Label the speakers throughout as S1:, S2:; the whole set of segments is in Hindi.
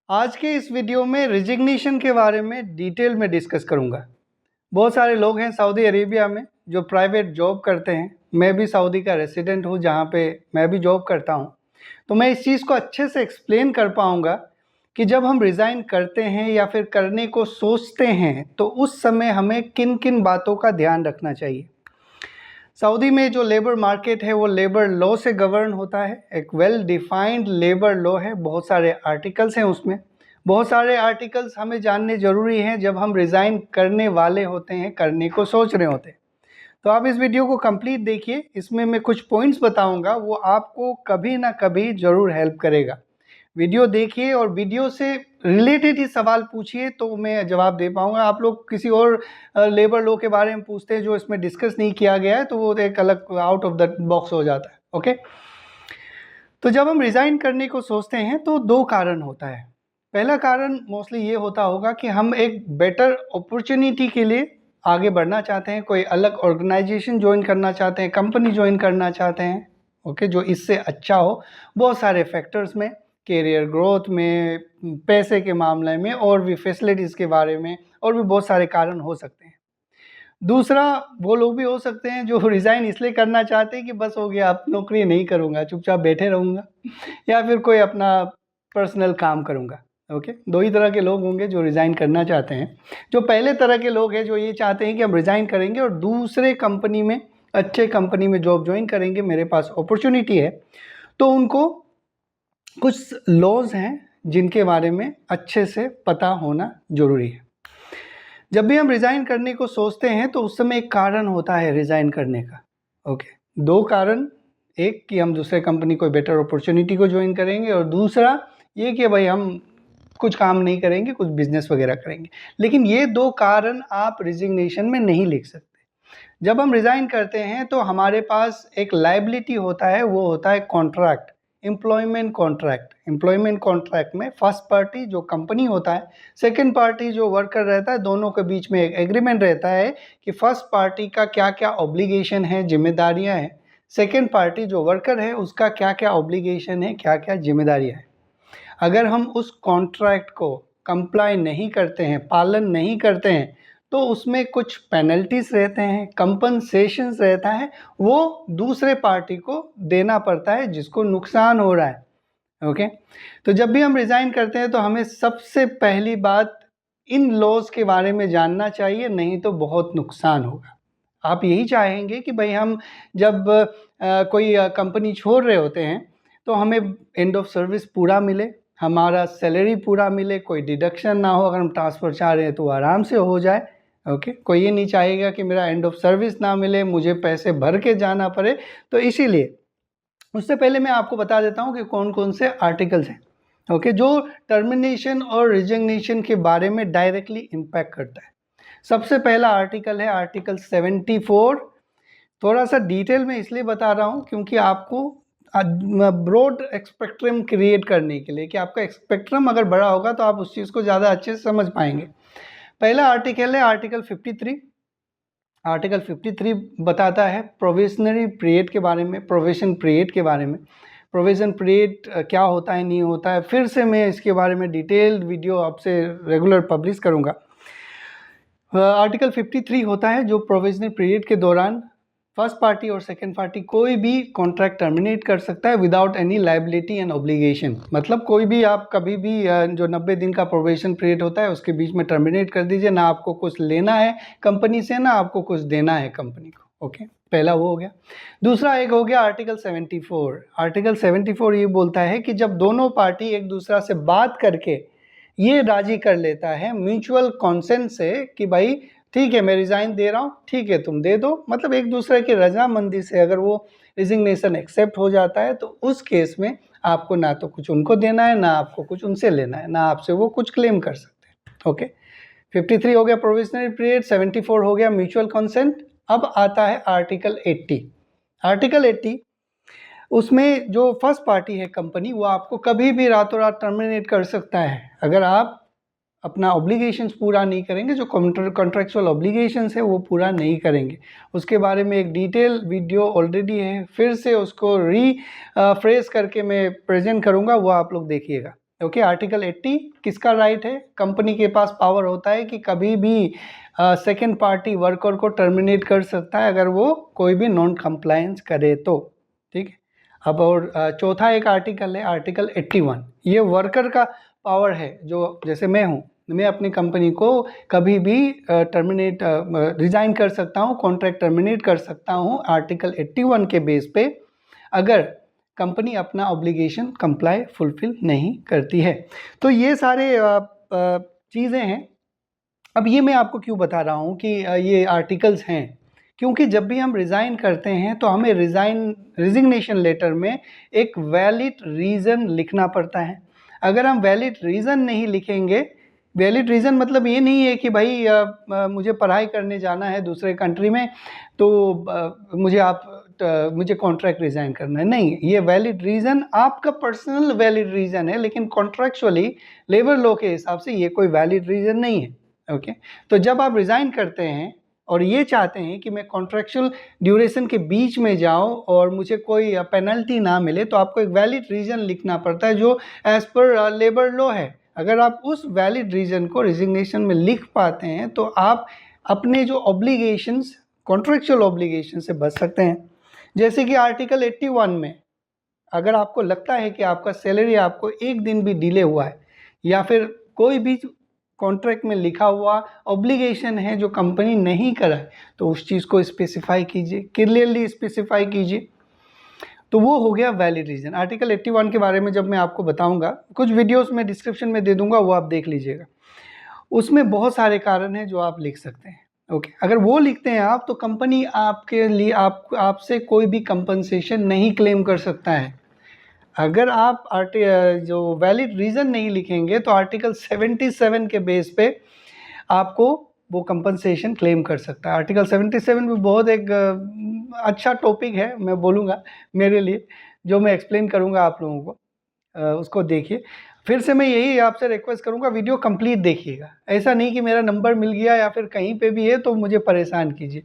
S1: आज के इस वीडियो में रिजिग्नेशन के बारे में डिटेल में डिस्कस करूंगा। बहुत सारे लोग हैं सऊदी अरेबिया में जो प्राइवेट जॉब करते हैं। मैं भी सऊदी का रेसिडेंट हूं जहां पे मैं भी जॉब करता हूं, तो मैं इस चीज़ को अच्छे से एक्सप्लेन कर पाऊंगा कि जब हम रिज़ाइन करते हैं या फिर करने को सोचते हैं तो उस समय हमें किन किन बातों का ध्यान रखना चाहिए। सऊदी में जो लेबर मार्केट है वो लेबर लॉ से गवर्न होता है। एक वेल डिफाइंड लेबर लॉ है, बहुत सारे आर्टिकल्स हैं उसमें। बहुत सारे आर्टिकल्स हमें जानने ज़रूरी हैं जब हम रिज़ाइन करने वाले होते हैं, करने को सोच रहे होते हैं। तो आप इस वीडियो को कंप्लीट देखिए, इसमें मैं कुछ पॉइंट्स बताऊंगा, वो आपको कभी ना कभी ज़रूर हेल्प करेगा। वीडियो देखिए और वीडियो से रिलेटेड ही सवाल पूछिए तो मैं जवाब दे पाऊंगा। आप लोग किसी और लेबर लॉ के बारे में पूछते हैं जो इसमें डिस्कस नहीं किया गया है तो वो एक अलग आउट ऑफ द बॉक्स हो जाता है। ओके, तो जब हम रिज़ाइन करने को सोचते हैं तो दो कारण होता है। पहला कारण मोस्टली ये होता होगा कि हम एक बेटर अपॉर्चुनिटी के लिए आगे बढ़ना चाहते हैं, कोई अलग ऑर्गेनाइजेशन ज्वाइन करना चाहते हैं, कंपनी ज्वाइन करना चाहते हैं। ओके, जो इससे अच्छा हो बहुत सारे फैक्टर्स में, कैरियर ग्रोथ में, पैसे के मामले में और भी फैसिलिटीज़ के बारे में, और भी बहुत सारे कारण हो सकते हैं। दूसरा, वो लोग भी हो सकते हैं जो रिज़ाइन इसलिए करना चाहते हैं कि बस हो गया, अब नौकरी नहीं करूँगा, चुपचाप बैठे रहूँगा या फिर कोई अपना पर्सनल काम करूँगा। ओके, दो ही तरह के लोग होंगे जो रिज़ाइन करना चाहते हैं। जो पहले तरह के लोग हैं जो ये चाहते हैं कि हम रिज़ाइन करेंगे और दूसरे कंपनी में, अच्छे कंपनी में जॉब ज्वाइन करेंगे, मेरे पास अपॉर्चुनिटी है, तो उनको कुछ लॉज हैं जिनके बारे में अच्छे से पता होना ज़रूरी है। जब भी हम रिज़ाइन करने को सोचते हैं तो उस समय एक कारण होता है रिज़ाइन करने का। ओके, दो कारण, एक कि हम दूसरे कंपनी को बेटर अपॉर्चुनिटी को ज्वाइन करेंगे और दूसरा ये कि भाई हम कुछ काम नहीं करेंगे, कुछ बिजनेस वगैरह करेंगे। लेकिन ये दो कारण आप रिजिग्नेशन में नहीं लिख सकते। जब हम रिज़ाइन करते हैं तो हमारे पास एक लायबिलिटी होता है, वो होता है contract, employment contract. Employment contract में फर्स्ट पार्टी जो कंपनी होता है, सेकंड पार्टी जो वर्कर रहता है, दोनों के बीच में एक एग्रीमेंट रहता है कि फर्स्ट पार्टी का क्या क्या ऑब्लिगेशन है, जिम्मेदारियां हैं, सेकंड पार्टी जो वर्कर है उसका क्या क्या ऑब्लिगेशन है, क्या क्या जिम्मेदारियां हैं। अगर हम उस कॉन्ट्रैक्ट को कंप्लाई नहीं करते हैं, पालन नहीं करते हैं, तो उसमें कुछ पेनल्टीज रहते हैं, कंपनसेशंस रहता है, वो दूसरे पार्टी को देना पड़ता है जिसको नुकसान हो रहा है। ओके, तो जब भी हम रिज़ाइन करते हैं तो हमें सबसे पहली बात इन लॉज के बारे में जानना चाहिए, नहीं तो बहुत नुकसान होगा। आप यही चाहेंगे कि भाई हम जब कोई कंपनी छोड़ रहे होते हैं तो हमें एंड ऑफ सर्विस पूरा मिले, हमारा सैलरी पूरा मिले, कोई डिडक्शन ना हो, अगर हम ट्रांसफ़र चाह रहे हैं तो आराम से हो जाए। ओके, कोई ये नहीं चाहेगा कि मेरा एंड ऑफ सर्विस ना मिले, मुझे पैसे भर के जाना पड़े। तो इसीलिए उससे पहले मैं आपको बता देता हूँ कि कौन कौन से आर्टिकल्स हैं, ओके, जो टर्मिनेशन और रिजिग्नेशन के बारे में डायरेक्टली इम्पैक्ट करता है। सबसे पहला आर्टिकल है आर्टिकल 74। थोड़ा सा डिटेल में इसलिए बता रहा हूँ क्योंकि आपको ब्रॉड स्पेक्ट्रम क्रिएट करने के लिए, कि आपका स्पेक्ट्रम अगर बड़ा होगा तो आप उस चीज़ को ज़्यादा अच्छे से समझ पाएंगे। पहला आर्टिकल है आर्टिकल 53। आर्टिकल 53 बताता है प्रोविजनरी पीरियड के बारे में, प्रोविजन पीरियड के बारे में। प्रोविजन पीरियड क्या होता है, नहीं होता है, फिर से मैं इसके बारे में डिटेल्ड वीडियो आपसे रेगुलर पब्लिश करूँगा। आर्टिकल 53 होता है जो प्रोविजनल पीरियड के दौरान फर्स्ट पार्टी और सेकंड पार्टी कोई भी कॉन्ट्रैक्ट टर्मिनेट कर सकता है without any liability and obligation. मतलब कोई भी आप कभी भी जो 90 दिन का प्रोबेशन पीरियड होता है उसके बीच में टर्मिनेट कर दीजिए, ना आपको कुछ लेना है कंपनी से, ना आपको कुछ देना है कंपनी को। ओके, पहला वो हो गया। दूसरा एक हो गया आर्टिकल 74। आर्टिकल 74 ये बोलता है कि जब दोनों पार्टी एक दूसरा से बात करके ये राजी कर लेता है म्यूचुअल कॉन्सेंट से कि भाई ठीक है मैं रिज़ाइन दे रहा हूँ, ठीक है तुम दे दो, मतलब एक दूसरे की रजामंदी से अगर वो रिजिग्नेशन एक्सेप्ट हो जाता है तो उस केस में आपको ना तो कुछ उनको देना है, ना आपको कुछ उनसे लेना है, ना आपसे वो कुछ क्लेम कर सकते हैं। ओके, 53 हो गया प्रोविजनरी पीरियड, 74 हो गया म्यूचुअल कंसेंट। अब आता है आर्टिकल 80। आर्टिकल 80 उसमें जो फर्स्ट पार्टी है कंपनी, वो आपको कभी भी रातों रात टर्मिनेट कर सकता है अगर आप अपना ऑब्लिगेशंस पूरा नहीं करेंगे, जो कॉन्ट्रेक्चुअल ऑब्लिगेशंस है वो पूरा नहीं करेंगे। उसके बारे में एक डिटेल वीडियो ऑलरेडी है, फिर से उसको फ्रेश करके मैं प्रेजेंट करूंगा, वो आप लोग देखिएगा। ओके, आर्टिकल 80 किसका राइट है? कंपनी के पास पावर होता है कि कभी भी सेकेंड पार्टी वर्कर को टर्मिनेट कर सकता है अगर वो कोई भी नॉन कंप्लायंस करे तो, ठीक है। अब और चौथा एक आर्टिकल है आर्टिकल 81, ये वर्कर का पावर है, जो जैसे मैं हूँ, मैं अपनी कंपनी को कभी भी टर्मिनेट रिज़ाइन कर सकता हूँ, कॉन्ट्रैक्ट टर्मिनेट कर सकता हूँ आर्टिकल 81 के बेस पे, अगर कंपनी अपना ऑब्लिगेशन कंप्लाई फुलफिल नहीं करती है। तो ये सारे चीज़ें हैं। अब ये मैं आपको क्यों बता रहा हूँ कि ये आर्टिकल्स हैं, क्योंकि जब भी हम रिज़ाइन करते हैं तो हमें रिजिग्नेशन लेटर में एक वैलिड रीज़न लिखना पड़ता है। अगर हम वैलिड रीज़न नहीं लिखेंगे, वैलिड रीज़न मतलब ये नहीं है कि भाई मुझे पढ़ाई करने जाना है दूसरे कंट्री में तो मुझे कॉन्ट्रैक्ट रिज़ाइन करना है, नहीं, ये वैलिड रीज़न आपका पर्सनल वैलिड रीज़न है, लेकिन कॉन्ट्रैक्चुअली लेबर लॉ के हिसाब से ये कोई वैलिड रीज़न नहीं है। ओके, तो जब आप रिज़ाइन करते हैं और ये चाहते हैं कि मैं कॉन्ट्रैक्चुअल ड्यूरेशन के बीच में जाऊं और मुझे कोई पेनल्टी ना मिले, तो आपको एक वैलिड रीज़न लिखना पड़ता है जो एज़ पर लेबर लॉ है। अगर आप उस वैलिड रीज़न को रिजिग्नेशन में लिख पाते हैं तो आप अपने जो ऑब्लिगेशंस, कॉन्ट्रैक्चुअल ऑब्लिगेशन से बच सकते हैं। जैसे कि आर्टिकल 81 में अगर आपको लगता है कि आपका सैलरी आपको एक दिन भी डिले हुआ है या फिर कोई भी कॉन्ट्रैक्ट में लिखा हुआ ऑब्लिगेशन है जो कंपनी नहीं करा है, तो उस चीज़ को स्पेसिफाई कीजिए, क्लियरली स्पेसिफाई कीजिए, तो वो हो गया वैलिड रीज़न। आर्टिकल 81 के बारे में जब मैं आपको बताऊंगा, कुछ वीडियोस में डिस्क्रिप्शन में दे दूंगा, वो आप देख लीजिएगा। उसमें बहुत सारे कारण हैं जो आप लिख सकते हैं। ओके, अगर वो लिखते हैं आप, तो कंपनी आपके लिए आपसे कोई भी कंपनसेशन नहीं क्लेम कर सकता है। अगर आप जो वैलिड रीज़न नहीं लिखेंगे तो आर्टिकल 77 के बेस पे आपको वो कंपनसेशन क्लेम कर सकता है। आर्टिकल 77 भी बहुत एक अच्छा टॉपिक है, मैं बोलूँगा मेरे लिए, जो मैं एक्सप्लेन करूँगा आप लोगों को, उसको देखिए। फिर से मैं यही आपसे रिक्वेस्ट करूँगा, वीडियो कंप्लीट देखिएगा। ऐसा नहीं कि मेरा नंबर मिल गया या फिर कहीं पे भी है तो मुझे परेशान कीजिए।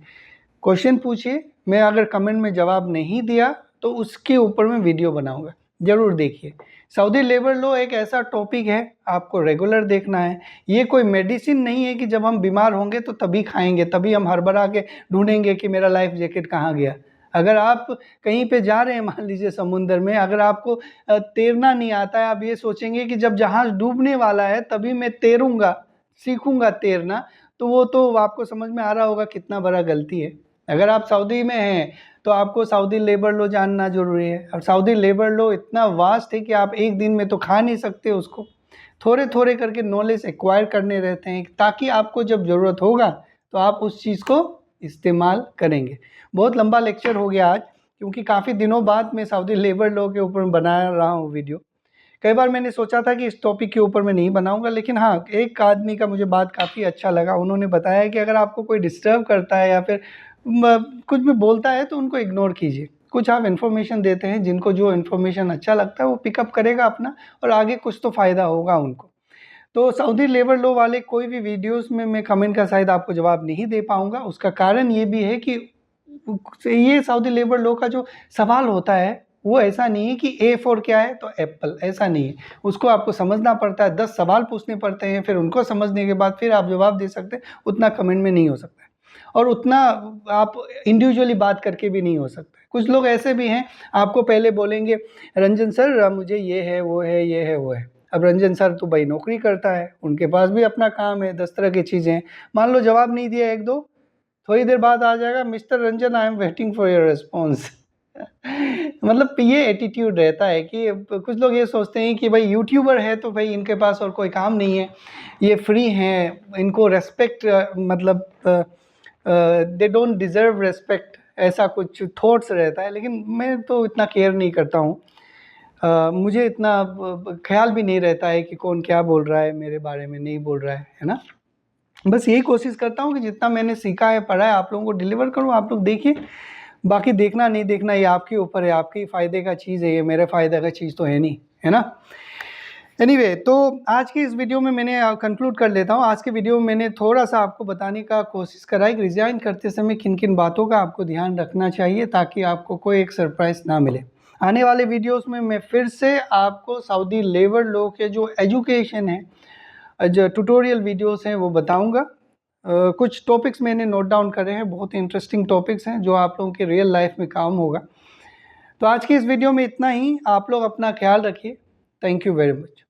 S1: क्वेश्चन पूछिए, मैं अगर कमेंट में जवाब नहीं दिया तो उसके ऊपर मैं वीडियो बनाऊँगा, ज़रूर देखिए। सऊदी लेबर लॉ एक ऐसा टॉपिक है, आपको रेगुलर देखना है। ये कोई मेडिसिन नहीं है कि जब हम बीमार होंगे तो तभी खाएंगे, तभी हम हड़बड़ा के ढूंढेंगे कि मेरा लाइफ जैकेट कहाँ गया। अगर आप कहीं पे जा रहे हैं, मान लीजिए समुंदर में, अगर आपको तैरना नहीं आता है, आप ये सोचेंगे कि जब जहाज़ डूबने वाला है तभी मैं तैरूँगा, सीखूँगा तैरना, तो वो तो आपको समझ में आ रहा होगा कितना बड़ा गलती है। अगर आप सऊदी में हैं तो आपको सऊदी लेबर लॉ जानना ज़रूरी है। और सऊदी लेबर लॉ इतना वास्ट है कि आप एक दिन में तो खा नहीं सकते उसको, थोड़े थोड़े करके नॉलेज एक्वायर करने रहते हैं, ताकि आपको जब ज़रूरत होगा तो आप उस चीज़ को इस्तेमाल करेंगे। बहुत लंबा लेक्चर हो गया आज, क्योंकि काफ़ी दिनों बाद मैं सऊदी लेबर लॉ के ऊपर बना रहा हूँ वीडियो। कई बार मैंने सोचा था कि इस टॉपिक के ऊपर मैं नहीं बनाऊंगा, लेकिन हाँ, एक आदमी का मुझे बात काफ़ी अच्छा लगा। उन्होंने बताया कि अगर आपको कोई डिस्टर्ब करता है या फिर कुछ भी बोलता है तो उनको इग्नोर कीजिए। कुछ आप इन्फॉर्मेशन देते हैं, जिनको जो इन्फॉर्मेशन अच्छा लगता है वो पिकअप करेगा अपना, और आगे कुछ तो फ़ायदा होगा उनको। तो सऊदी लेबर लॉ वाले कोई भी वीडियोस में मैं कमेंट का शायद आपको जवाब नहीं दे पाऊँगा। उसका कारण ये भी है कि ये सऊदी लेबर लॉ का जो सवाल होता है वो ऐसा नहीं है कि ए फॉर क्या है तो एप्पल, ऐसा नहीं है। उसको आपको समझना पड़ता है, 10 सवाल पूछने पड़ते हैं, फिर उनको समझने के बाद फिर आप जवाब दे सकते हैं। उतना कमेंट में नहीं हो सकता है, और उतना आप इंडिविजुअली बात करके भी नहीं हो सकता है। कुछ लोग ऐसे भी हैं, आपको पहले बोलेंगे रंजन सर मुझे ये है वो है ये है वो है। अब रंजन सर तो भाई नौकरी करता है, उनके पास भी अपना काम है, 10 तरह की चीज़ें हैं। मान लो जवाब नहीं दिया एक दो, थोड़ी देर बाद आ जाएगा, mister Ranjan I am waiting for your response. मतलब ये एटीट्यूड रहता है कि कुछ लोग ये सोचते हैं कि भाई यूट्यूबर है तो भाई इनके पास और कोई काम नहीं है, ये फ्री हैं, इनको रेस्पेक्ट मतलब दे डोंट डिज़र्व रेस्पेक्ट, ऐसा कुछ थॉट्स रहता है। लेकिन मैं तो इतना केयर नहीं करता हूँ, मुझे इतना ख्याल भी नहीं रहता है कि कौन क्या बोल रहा है मेरे बारे में, नहीं बोल रहा है ना। बस यही कोशिश करता हूँ कि जितना मैंने सीखा है पढ़ा है आप लोगों को डिलीवर करूँ, आप लोग देखिए। बाकी देखना नहीं देखना ये आपके ऊपर है, आपके फ़ायदे का चीज़ है, ये मेरे फ़ायदे का चीज़ तो है नहीं, है ना। एनीवे, तो आज की इस वीडियो में मैंने कंक्लूड कर लेता हूँ। आज के वीडियो में मैंने थोड़ा सा आपको बताने का कोशिश करा है कि रिज़ाइन करते समय किन किन बातों का आपको ध्यान रखना चाहिए, ताकि आपको कोई एक सरप्राइज़ ना मिले। आने वाले वीडियोस में मैं फिर से आपको सऊदी लेबर लॉ के जो एजुकेशन है, जो ट्यूटोरियल वीडियोस हैं वो बताऊंगा। कुछ टॉपिक्स मैंने नोट डाउन करे हैं, बहुत इंटरेस्टिंग टॉपिक्स हैं जो आप लोगों के रियल लाइफ में काम होगा। तो आज की इस वीडियो में इतना ही। आप लोग अपना ख्याल रखिए। Thank you very much.